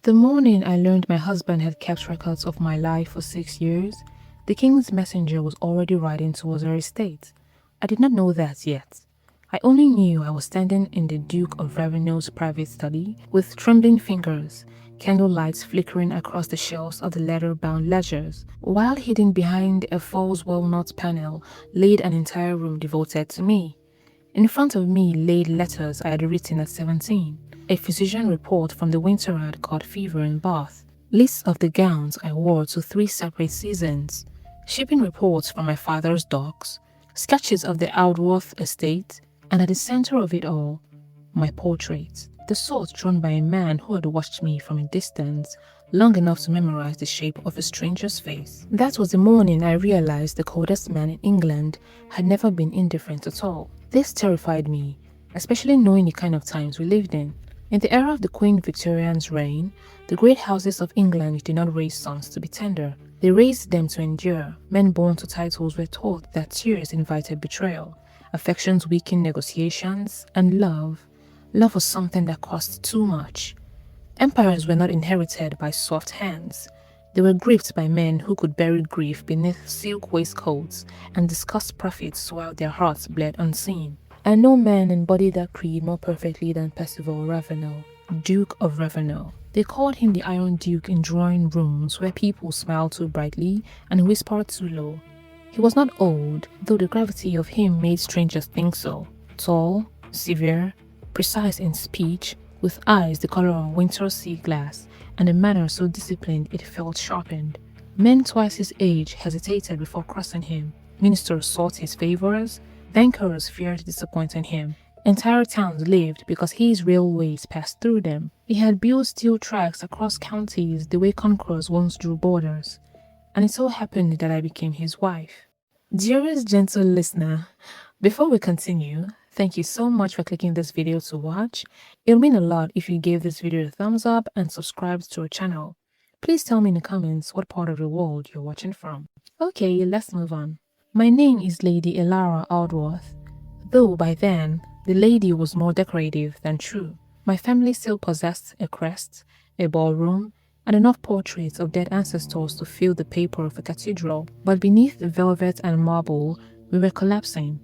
The morning I learned my husband had kept records of my life for 6 years, the king's messenger was already riding towards our estate. I did not know that yet. I only knew I was standing in the Duke of Ravenel's private study with trembling fingers, candle lights flickering across the shelves of the leather-bound ledgers, while hidden behind a false walnut panel laid an entire room devoted to me. In front of me laid letters I had written at 17, a physician report from the winter I had caught fever in Bath, lists of the gowns I wore to 3 separate seasons, shipping reports from my father's docks, sketches of the Aldworth estate, and at the center of it all, my portrait, the sort drawn by a man who had watched me from a distance long enough to memorize the shape of a stranger's face. That was the morning I realized the coldest man in England had never been indifferent at all. This terrified me, especially knowing the kind of times we lived in. In the era of the Queen Victorian's reign, the great houses of England did not raise sons to be tender. They raised them to endure. Men born to titles were taught that tears invited betrayal, affections weakened negotiations, and love was something that cost too much. Empires were not inherited by soft hands. They were gripped by men who could bury grief beneath silk waistcoats and discuss profits while their hearts bled unseen. And no man embodied that creed more perfectly than Percival Ravenel, Duke of Ravenel. They called him the Iron Duke in drawing rooms where people smiled too brightly and whispered too low. He was not old, though the gravity of him made strangers think so. Tall, severe, precise in speech, with eyes the color of winter sea glass, and a manner so disciplined it felt sharpened. Men twice his age hesitated before crossing him. Ministers sought his favors. Bankers feared disappointing him. Entire towns lived because his railways passed through them. He had built steel tracks across counties the way conquerors once drew borders. And it so happened that I became his wife. Dearest gentle listener, before we continue, thank you so much for clicking this video to watch. It'll mean a lot if you gave this video a thumbs up and subscribed to our channel. Please tell me in the comments what part of the world you're watching from. Okay, let's move on. My name is Lady Elara Aldworth, though by then, the lady was more decorative than true. My family still possessed a crest, a ballroom, and enough portraits of dead ancestors to fill the paper of a cathedral, but beneath the velvet and marble, we were collapsing.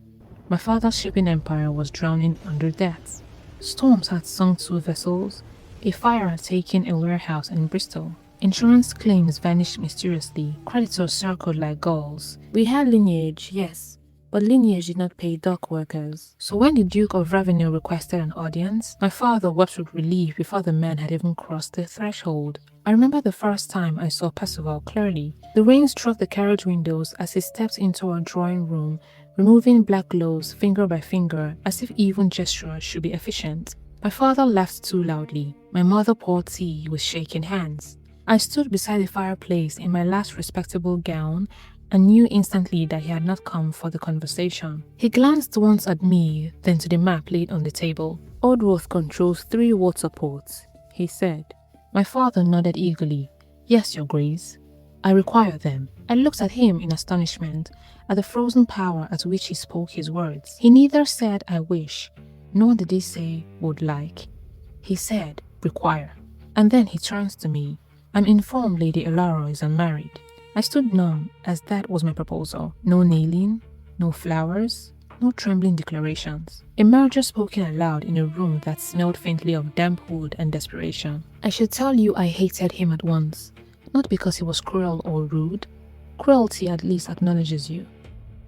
My father's shipping empire was drowning under debt. Storms had sunk 2 vessels, a fire had taken a warehouse in Bristol. Insurance claims vanished mysteriously, creditors circled like gulls. We had lineage, yes, but lineage did not pay dock workers. So when the Duke of Ravenel requested an audience, my father wept with relief before the man had even crossed the threshold. I remember the first time I saw Percival clearly. The rain struck the carriage windows as he stepped into our drawing room, removing black gloves finger by finger as if even gestures should be efficient. My father laughed too loudly. My mother poured tea with shaking hands. I stood beside the fireplace in my last respectable gown and knew instantly that he had not come for the conversation. He glanced once at me, then to the map laid on the table. Aldworth controls 3 water ports, he said. My father nodded eagerly. Yes, Your Grace. I require them. I looked at him in astonishment at the frozen power at which he spoke his words. He neither said, I wish, nor did he say, would like. He said, require. And then he turns to me. I'm informed Lady Elara is unmarried. I stood numb as that was my proposal. No kneeling, no flowers, no trembling declarations. A marriage spoken aloud in a room that smelled faintly of damp wood and desperation. I should tell you I hated him at once. Not because he was cruel or rude. Cruelty at least acknowledges you.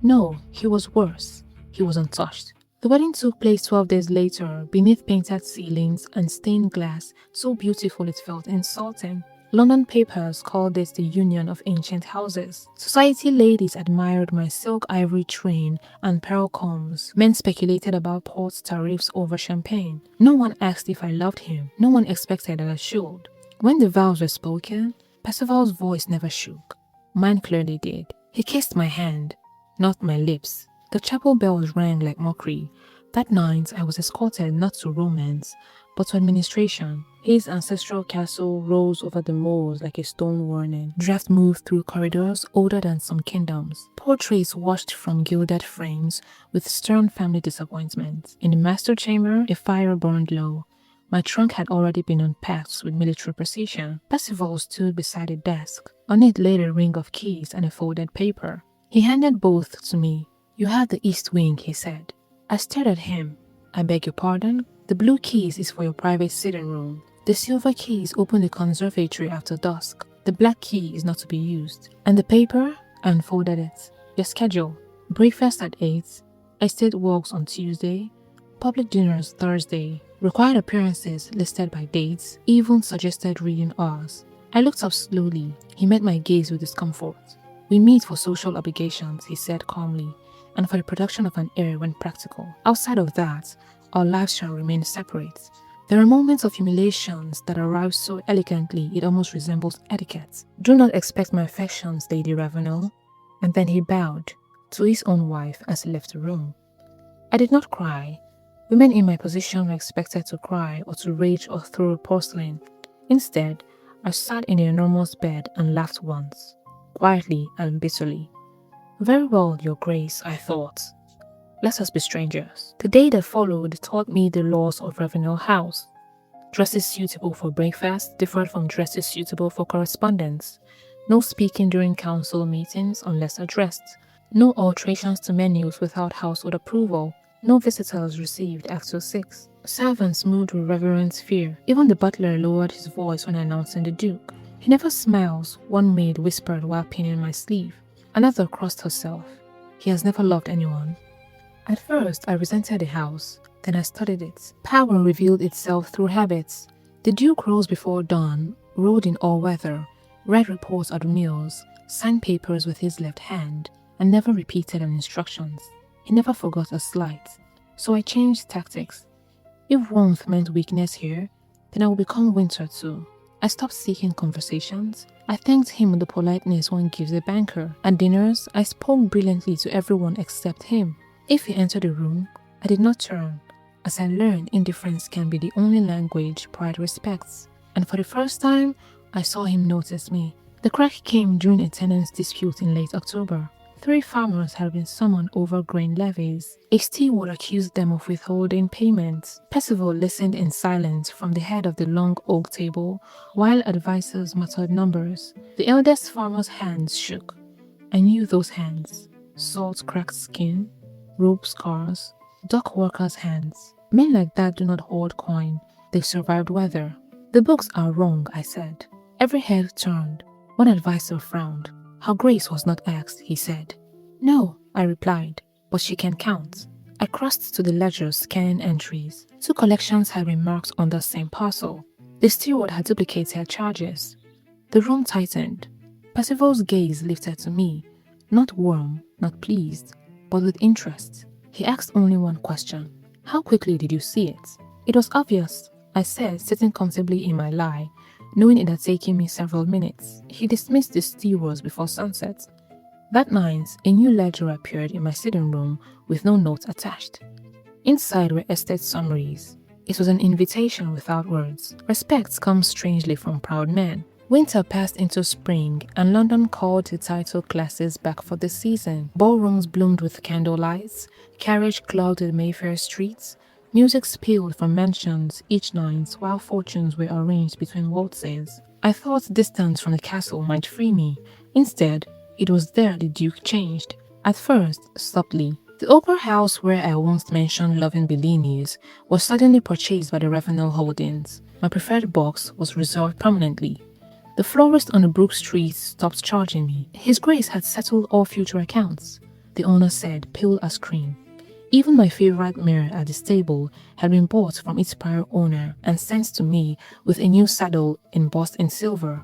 No, he was worse. He was untouched. The wedding took place 12 days later, beneath painted ceilings and stained glass, so beautiful it felt insulting. London papers called this the union of ancient houses. Society ladies admired my silk ivory train and pearl combs. Men speculated about port tariffs over champagne. No one asked if I loved him. No one expected that I should. When the vows were spoken, Percival's voice never shook. Mine clearly did. He kissed my hand, not my lips. The chapel bells rang like mockery. That night, I was escorted not to romance, but to administration. His ancestral castle rose over the moors like a stone warning. Draft moved through corridors older than some kingdoms. Portraits watched from gilded frames with stern family disappointment. In the master chamber, a fire burned low. My trunk had already been unpacked with military precision. Percival stood beside a desk. On it lay a ring of keys and a folded paper. He handed both to me. "You have the east wing," he said. I stared at him. "I beg your pardon? The blue keys is for your private sitting room. The silver keys open the conservatory after dusk. The black key is not to be used. And the paper?" I unfolded it. "Your schedule. Breakfast at 8. Estate walks on Tuesday. Public dinners Thursday. Required appearances listed by dates. Even suggested reading hours." I looked up slowly. He met my gaze with discomfort. "We meet for social obligations," he said calmly, "and for the production of an heir when practical. Outside of that, our lives shall remain separate. There are moments of humiliations that arrive so elegantly it almost resembles etiquette. Do not expect my affections, Lady Ravenel." And then he bowed to his own wife as he left the room. I did not cry. Women in my position were expected to cry or to rage or throw porcelain. Instead, I sat in the enormous bed and laughed once, quietly and bitterly. "Very well, Your Grace," I thought. "Let us be strangers." The day that followed taught me the laws of Ravenel House. Dresses suitable for breakfast differed from dresses suitable for correspondence. No speaking during council meetings unless addressed. No alterations to menus without household approval. No visitors received after 6. Servants moved with reverent fear. Even the butler lowered his voice when announcing the Duke. "He never smiles," one maid whispered while pinning my sleeve. Another crossed herself. "He has never loved anyone." At first, I resented the house. Then I studied it. Power revealed itself through habits. The Duke rose before dawn, rode in all weather, read reports at meals, signed papers with his left hand, and never repeated an instructions. He never forgot a slight. So I changed tactics. If warmth meant weakness here, then I would become winter too. I stopped seeking conversations. I thanked him with the politeness one gives a banker. At dinners, I spoke brilliantly to everyone except him. If he entered a room, I did not turn. As I learned, indifference can be the only language pride respects. And for the first time, I saw him notice me. The crack came during a tenants' dispute in late October. 3 farmers had been summoned over grain levies. A steward accused them of withholding payments. Percival listened in silence from the head of the long oak table, while advisors muttered numbers. The eldest farmer's hands shook. I knew those hands. Salt-cracked skin, rope scars, dock workers' hands. Men like that do not hold coin. They survived weather. "The books are wrong," I said. Every head turned. One advisor frowned. "Her Grace was not asked," he said. "No," I replied, "but she can count." I crossed to the ledger, scanning entries. 2 collections had been marked on the same parcel. The steward had duplicated charges. The room tightened. Percival's gaze lifted to me, not warm, not pleased, but with interest. He asked only one question. "How quickly did you see it?" "It was obvious," I said, sitting comfortably in my lie, knowing it had taken me several minutes. He dismissed the stewards before sunset. That night, a new ledger appeared in my sitting room with no note attached. Inside were estate summaries. It was an invitation without words. Respect comes strangely from proud men. Winter passed into spring, and London called the title classes back for the season. Ballrooms bloomed with candlelights, carriage clouded Mayfair streets, music spilled from mansions each night while fortunes were arranged between waltzes. I thought distance from the castle might free me. Instead, it was there the Duke changed. At first, subtly. The opera house where I once mentioned loving Billionaires was suddenly purchased by the Ravenel Holdings. My preferred box was reserved permanently. The florist on the Brook Street stopped charging me. His Grace had settled all future accounts, the owner said, pale as cream. Even my favorite mirror at the stable had been bought from its prior owner and sent to me with a new saddle embossed in silver.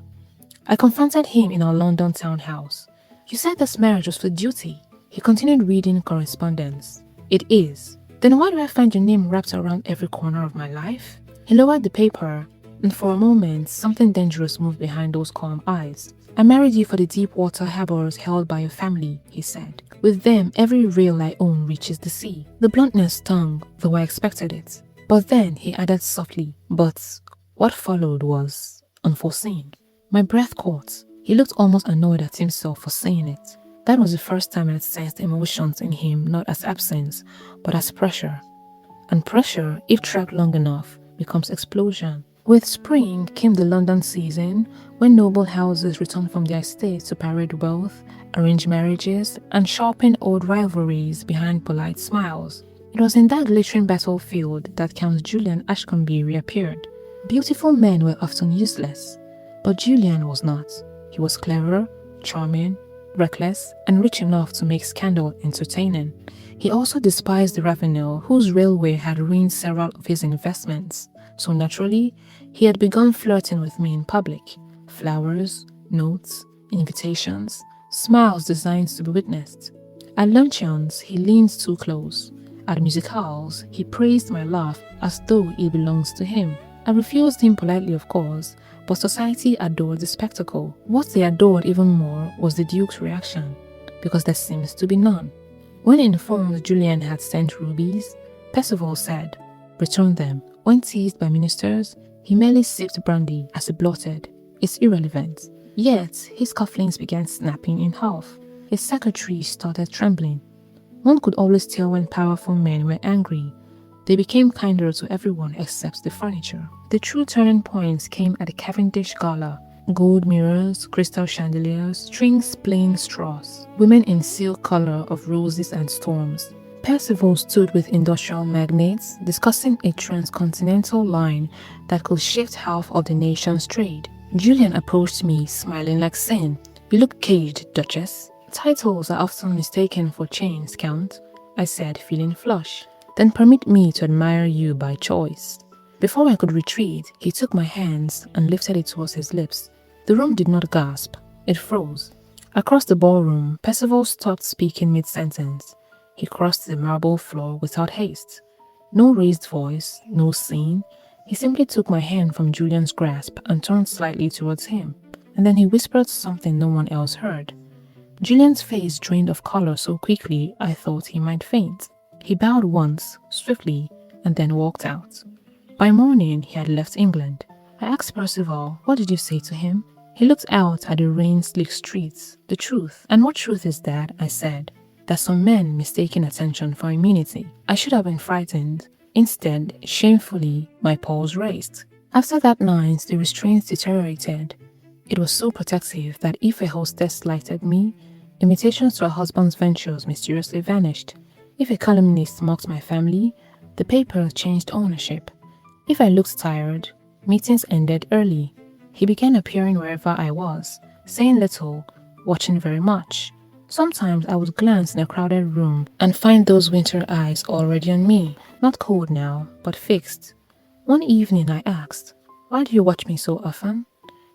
I confronted him in our London townhouse. "You said this marriage was for duty." He continued reading correspondence. "It is." "Then why do I find your name wrapped around every corner of my life?" He lowered the paper, and for a moment, something dangerous moved behind those calm eyes. "I married you for the deep water harbors held by your family," he said. "With them, every rail I own reaches the sea." The bluntness stung, though I expected it. But then he added softly, "But what followed was unforeseen." My breath caught. He looked almost annoyed at himself for saying it. That was the first time I had sensed emotions in him not as absence, but as pressure. And pressure, if trapped long enough, becomes explosion. With spring came the London season, when noble houses returned from their estates to parade wealth, arrange marriages, and sharpen old rivalries behind polite smiles. It was in that glittering battlefield that Count Julian Ashcombe reappeared. Beautiful men were often useless, but Julian was not. He was clever, charming, reckless, and rich enough to make scandal entertaining. He also despised the Ravenel, whose railway had ruined several of his investments. So naturally, he had begun flirting with me in public. Flowers, notes, invitations, smiles designed to be witnessed. At luncheons, he leaned too close. At music halls, he praised my laugh as though it belongs to him. I refused him politely, of course, but society adored the spectacle. What they adored even more was the Duke's reaction, because there seems to be none. When informed Julian had sent rubies, Percival said, "Return them." When teased by ministers, he merely sipped brandy as he blotted, "It's irrelevant." Yet, his cufflinks began snapping in half. His secretary started trembling. One could always tell when powerful men were angry. They became kinder to everyone except the furniture. The true turning points came at the Cavendish Gala. Gold mirrors, crystal chandeliers, strings playing straws, women in silk color of roses and storms. Percival stood with industrial magnates discussing a transcontinental line that could shift half of the nation's trade. Julian approached me, smiling like sin. "You look caged, Duchess." "Titles are often mistaken for chains, Count," I said, feeling flush. "Then permit me to admire you by choice." Before I could retreat, he took my hands and lifted it towards his lips. The room did not gasp, it froze. Across the ballroom, Percival stopped speaking mid-sentence. He crossed the marble floor without haste. No raised voice, no scene. He simply took my hand from Julian's grasp and turned slightly towards him, and then he whispered something no one else heard. Julian's face drained of color so quickly I thought he might faint. He bowed once, swiftly, and then walked out. By morning, he had left England. I asked Percival, "What did you say to him?" He looked out at the rain-slicked streets. "The truth." "And what truth is that?" I said. "That some men mistaken attention for immunity." I should have been frightened. Instead, shamefully, my paws raised. After that night, the restraints deteriorated. It was so protective that if a hostess slighted me, invitations to her husband's ventures mysteriously vanished. If a calumnist mocked my family, the paper changed ownership. If I looked tired, meetings ended early. He began appearing wherever I was, saying little, watching very much. Sometimes I would glance in a crowded room and find those winter eyes already on me, not cold now, but fixed. One evening I asked, "Why do you watch me so often?"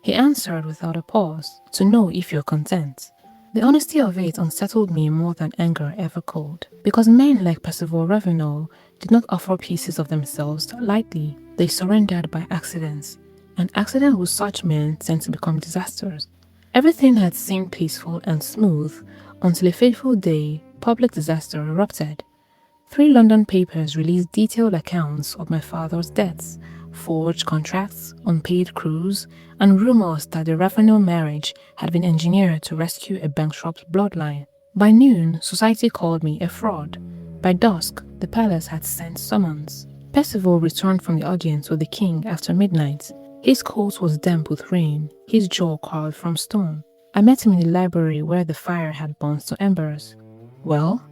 He answered without a pause, "To know if you're content." The honesty of it unsettled me more than anger ever could, because men like Percival Ravenel did not offer pieces of themselves lightly. They surrendered by accidents, and accidents with such men tend to become disasters. Everything had seemed peaceful and smooth until a fateful day, public disaster erupted. 3 London papers released detailed accounts of my father's deaths, forged contracts, unpaid crews, and rumors that the Ravenel marriage had been engineered to rescue a bankrupt bloodline. By noon, society called me a fraud. By dusk, the palace had sent summons. Percival returned from the audience with the king after midnight. His coat was damp with rain, his jaw carved from stone. I met him in the library where the fire had burned to embers. "Well?"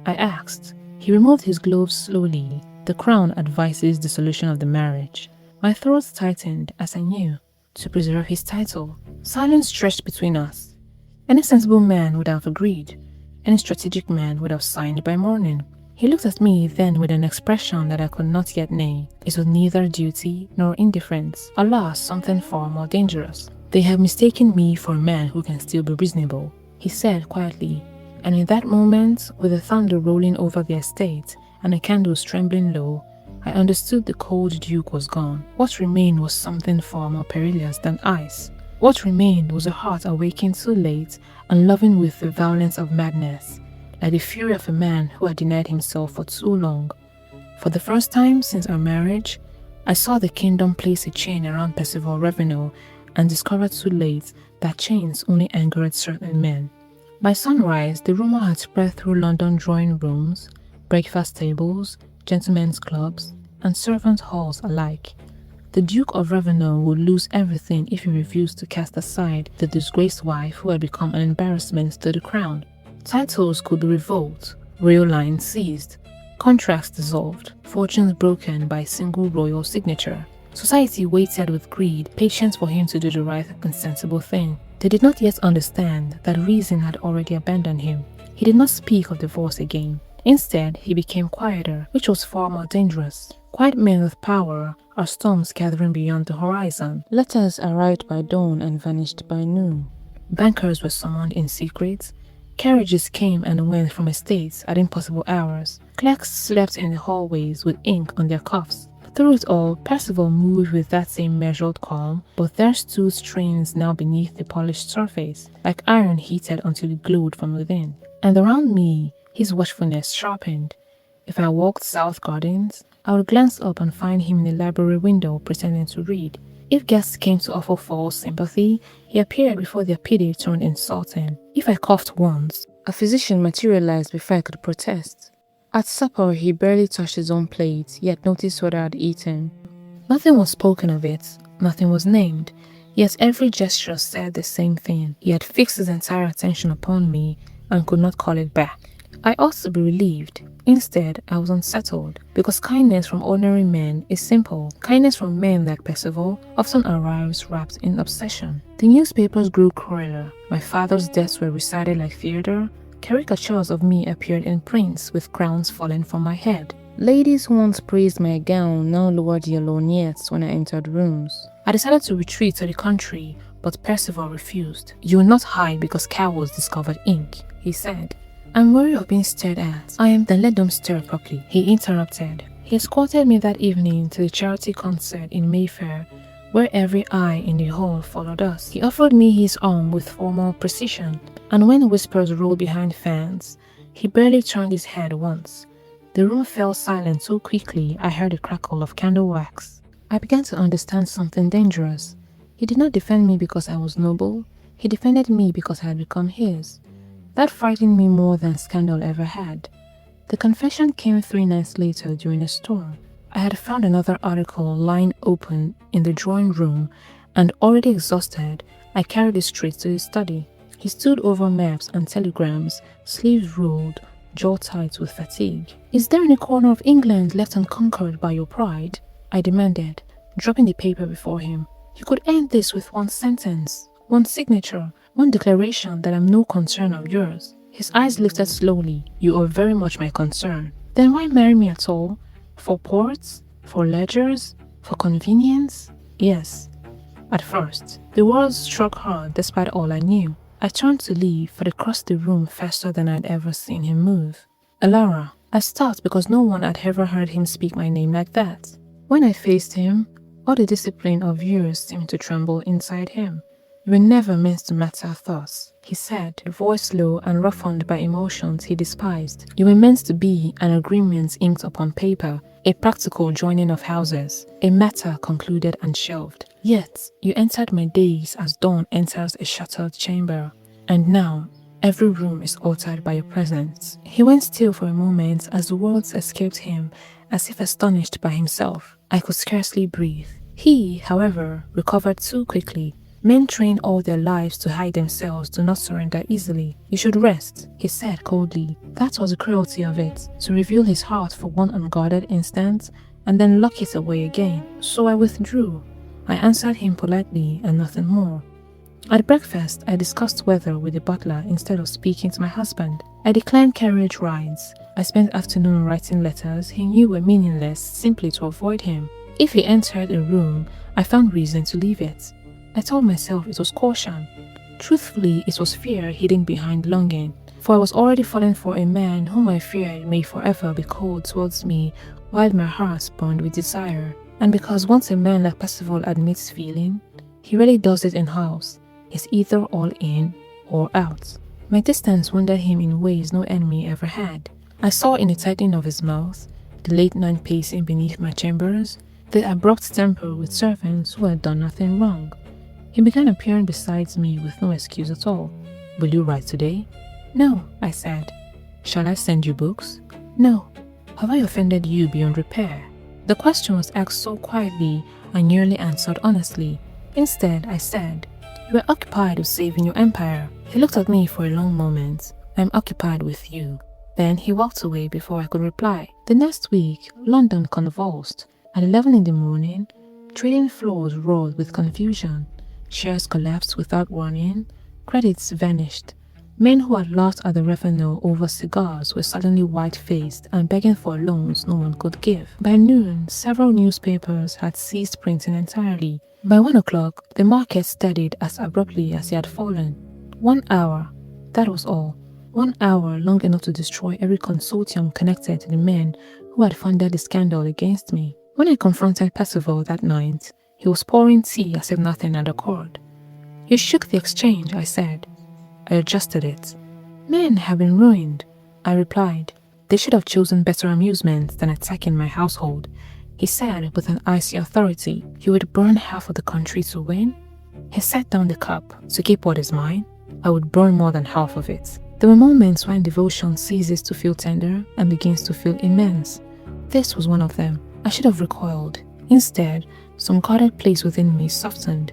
I asked. He removed his gloves slowly. The crown advises dissolution of the marriage. My throat tightened as I knew, to preserve his title. Silence stretched between us. Any sensible man would have agreed. Any strategic man would have signed by morning. He looked at me then with an expression that I could not yet name. It was neither duty nor indifference. Alas, something far more dangerous. "They have mistaken me for a man who can still be reasonable," he said quietly. And in that moment, with the thunder rolling over the estate and the candles trembling low, I understood the cold Duke was gone. What remained was something far more perilous than ice. What remained was a heart awakened too late and loving with the violence of madness, like the fury of a man who had denied himself for too long. For the first time since our marriage, I saw the kingdom place a chain around Percival Ravenel and discovered too late that chains only angered certain men. By sunrise, the rumor had spread through London drawing rooms, breakfast tables, gentlemen's clubs, and servant halls alike. The Duke of Ravenel would lose everything if he refused to cast aside the disgraced wife who had become an embarrassment to the crown. Titles could be revoked, royal lines seized, contracts dissolved, fortunes broken by a single royal signature. Society waited with greed, patient for him to do the right and sensible thing. They did not yet understand that reason had already abandoned him. He did not speak of divorce again. Instead, he became quieter, which was far more dangerous. Quiet men with power are storms gathering beyond the horizon. Letters arrived by dawn and vanished by noon. Bankers were summoned in secret. Carriages came and went from estates at impossible hours. Clerks slept in the hallways with ink on their cuffs. Through it all, Percival moved with that same measured calm, but there stood strains now beneath the polished surface, like iron heated until it glowed from within. And around me, his watchfulness sharpened. If I walked South Gardens, I would glance up and find him in the library window pretending to read. If guests came to offer false sympathy, he appeared before their pity turned insulting. If I coughed once, a physician materialized before I could protest. At supper, he barely touched his own plate, yet noticed what I had eaten. Nothing was spoken of it, nothing was named, yet every gesture said the same thing. He had fixed his entire attention upon me and could not call it back. I ought to be relieved. Instead, I was unsettled, because kindness from ordinary men is simple. Kindness from men like Percival often arrives wrapped in obsession. The newspapers grew crueler. My father's deaths were recited like theater. Caricatures of me appeared in prints with crowns falling from my head. Ladies who once praised my gown now lowered their lorgnettes when I entered rooms. I decided to retreat to the country, but Percival refused. "You will not hide because cowards discovered ink," he said. "I'm worried of being stared at." Then let them stare properly," he interrupted. He escorted me that evening to the charity concert in Mayfair, where every eye in the hall followed us. He offered me his arm with formal precision, and when whispers rolled behind fans, he barely turned his head once. The room fell silent so quickly I heard a crackle of candle wax. I began to understand something dangerous. He did not defend me because I was noble, he defended me because I had become his. That frightened me more than scandal ever had. The confession came 3 nights later during a storm. I had found another article lying open in the drawing room, and already exhausted, I carried it straight to his study. He stood over maps and telegrams, sleeves rolled, jaw tight with fatigue. "Is there any corner of England left unconquered by your pride?" I demanded, dropping the paper before him. "You could end this with one sentence, one signature, one declaration that I'm no concern of yours." His eyes lifted slowly. "You are very much my concern." "Then why marry me at all? For ports? For ledgers? For convenience?" "Yes." At first, the words struck hard despite all I knew. I turned to leave, but it crossed the room faster than I'd ever seen him move. "Elara." I stopped because no one had ever heard him speak my name like that. When I faced him, all the discipline of years seemed to tremble inside him. "You were never meant to matter thus," he said, voice low and roughened by emotions he despised. "You were meant to be an agreement inked upon paper, a practical joining of houses, a matter concluded and shelved. Yet, you entered my days as dawn enters a shuttered chamber, and now every room is altered by your presence." He went still for a moment as the words escaped him, as if astonished by himself. I could scarcely breathe. He, however, recovered too quickly. "Men trained all their lives to hide themselves do not surrender easily. You should rest," he said coldly. That was the cruelty of it, to reveal his heart for one unguarded instant and then lock it away again. So I withdrew. I answered him politely and nothing more. At breakfast, I discussed weather with the butler instead of speaking to my husband. I declined carriage rides. I spent afternoon writing letters he knew were meaningless simply to avoid him. If he entered a room, I found reason to leave it. I told myself it was caution. Truthfully, it was fear hidden behind longing, for I was already falling for a man whom I feared may forever be cold towards me while my heart burned with desire. And because once a man like Percival admits feeling, he really does it in-house. He's either all in or out. My distance wounded him in ways no enemy ever had. I saw in the tightening of his mouth, the late night pacing beneath my chambers, the abrupt temper with servants who had done nothing wrong. He began appearing beside me with no excuse at all. "Will you write today?" "No," I said. "Shall I send you books?" "No." "Have I offended you beyond repair?" The question was asked so quietly, I nearly answered honestly. Instead, I said, "You were occupied with saving your empire." He looked at me for a long moment. "I'm occupied with you." Then he walked away before I could reply. The next week, London convulsed. At 11 in the morning, trading floors roared with confusion. Shares collapsed without warning. Credits vanished. Men who had lost at the Ravenel over cigars were suddenly white-faced and begging for loans no one could give. By noon, several newspapers had ceased printing entirely. By 1 o'clock, the market steadied as abruptly as it had fallen. 1 hour, that was all. 1 hour long enough to destroy every consortium connected to the men who had funded the scandal against me. When I confronted Percival that night, he was pouring tea as if nothing had occurred. "You shook the exchange," I said. I adjusted it. "Men have been ruined," I replied. "They should have chosen better amusements than attacking my household," he said with an icy authority. "You would burn half of the country to win?" He set down the cup. "To keep what is mine, I would burn more than half of it." There were moments when devotion ceases to feel tender and begins to feel immense. This was one of them. I should have recoiled. Instead, some guarded place within me softened.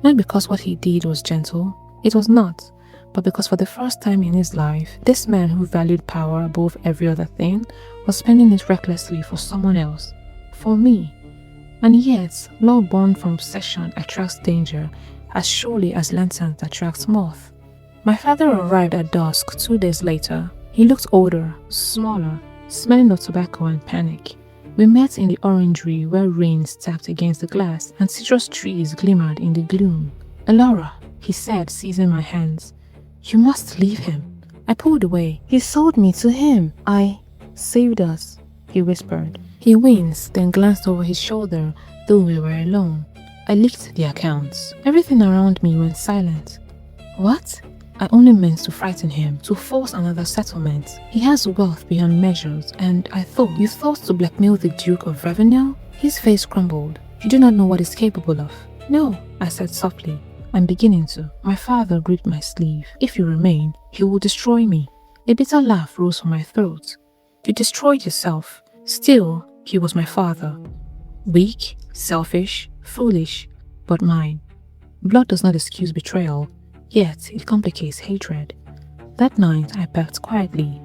Not because what he did was gentle, it was not, but because for the first time in his life, this man who valued power above every other thing was spending it recklessly for someone else. For me. And yet, law born from obsession attracts danger as surely as lanterns attract moth. My father arrived at dusk 2 days later. He looked older, smaller, smelling of tobacco and panic. We met in the orangery where rain tapped against the glass and citrus trees glimmered in the gloom. "Elara," he said, seizing my hands. "You must leave him." I pulled away. "He sold me to him. I saved us," he whispered. He winced, then glanced over his shoulder, though we were alone. I licked the accounts. Everything around me went silent. What? I only meant to frighten him, to force another settlement. He has wealth beyond measures, and I thought, "You thought to blackmail the Duke of Ravenel?" His face crumbled. "You do not know what he's capable of." "No," I said softly. "I'm beginning to." My father gripped my sleeve. "If you remain, he will destroy me." A bitter laugh rose from my throat. "You destroyed yourself. Still, he was my father. Weak, selfish, foolish, but mine. Blood does not excuse betrayal, yet it complicates hatred." That night, I packed quietly.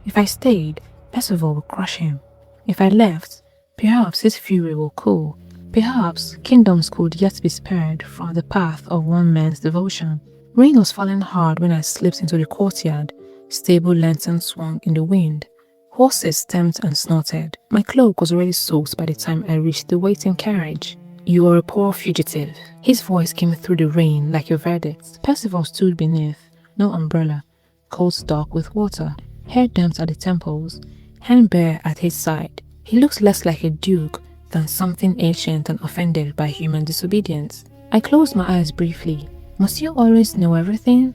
If I stayed, Percival would crush him. If I left, perhaps his fury will cool. Perhaps kingdoms could yet be spared from the path of one man's devotion. Rain was falling hard when I slipped into the courtyard. Stable lanterns swung in the wind. Horses stamped and snorted. My cloak was already soaked by the time I reached the waiting carriage. "You are a poor fugitive." His voice came through the rain like a verdict. Percival stood beneath, no umbrella, coat dark with water, hair damped at the temples, hand bare at his side. He looked less like a duke than something ancient and offended by human disobedience. I closed my eyes briefly. "Must you always know everything?"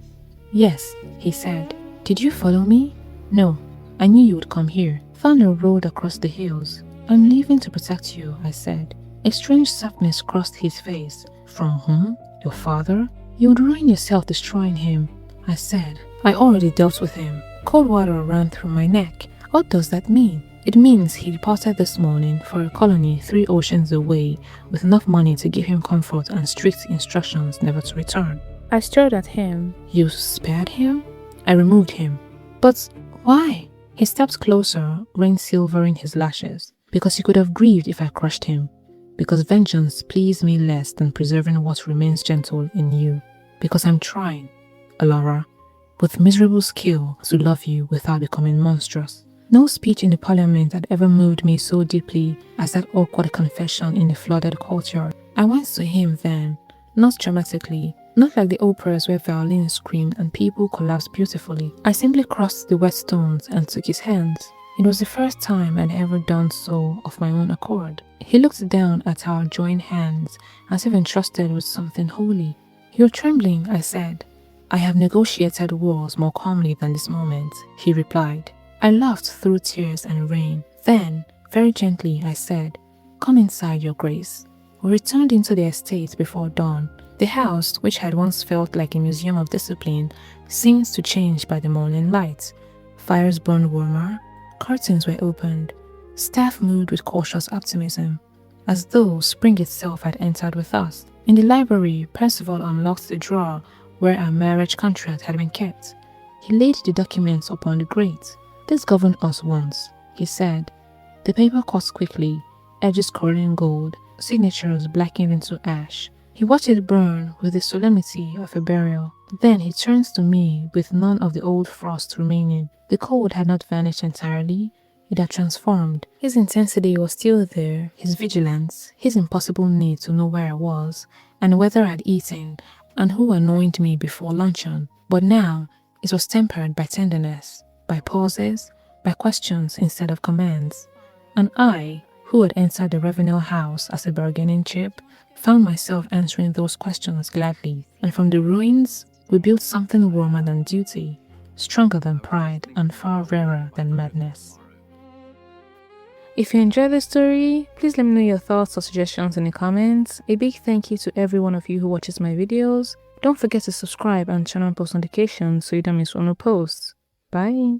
"Yes," he said. "Did you follow me?" "No. I knew you would come here." Thunder rolled across the hills. "I'm leaving to protect you," I said. A strange softness crossed his face. "From whom? Your father?" "You would ruin yourself destroying him," I said. "I already dealt with him." Cold water ran through my neck. What does that mean? It means he departed this morning for a colony 3 oceans away with enough money to give him comfort and strict instructions never to return. I stared at him. "You spared him?" "I removed him." "But why?" He stepped closer, rain silvering his lashes. "Because you could have grieved if I crushed him. Because vengeance pleased me less than preserving what remains gentle in you. Because I'm trying, Elara, with miserable skill to love you without becoming monstrous." No speech in the parliament had ever moved me so deeply as that awkward confession in the flooded courtyard. I went to him then, not dramatically, not like the operas where violins screamed and people collapsed beautifully. I simply crossed the wet stones and took his hands. It was the first time I'd ever done so of my own accord. He looked down at our joined hands as if entrusted with something holy. "You're trembling," I said. "I have negotiated wars more calmly than this moment," he replied. I laughed through tears and rain. Then, very gently, I said, "Come inside, Your Grace." We returned into the estate before dawn. The house, which had once felt like a museum of discipline, seemed to change by the morning light. Fires burned warmer, curtains were opened, Staff moved with cautious optimism, as though spring itself had entered with us. In the library, Percival unlocked the drawer where our marriage contract had been kept. He laid the documents upon the grate. "This governed us once," he said. The paper cut quickly, edges curling gold, signatures blackened into ash. He watched it burn with the solemnity of a burial. Then he turns to me with none of the old frost remaining. The cold had not vanished entirely. It had transformed. His intensity was still there, his vigilance, his impossible need to know where I was, and whether I had eaten, and who annoyed me before luncheon. But now, it was tempered by tenderness, by pauses, by questions instead of commands. And I, who had entered the Ravenel house as a bargaining chip, found myself answering those questions gladly. And from the ruins, we built something warmer than duty, stronger than pride, and far rarer than madness. If you enjoyed this story, please let me know your thoughts or suggestions in the comments. A big thank you to every one of you who watches my videos. Don't forget to subscribe and turn on post notifications so you don't miss one new post. Bye!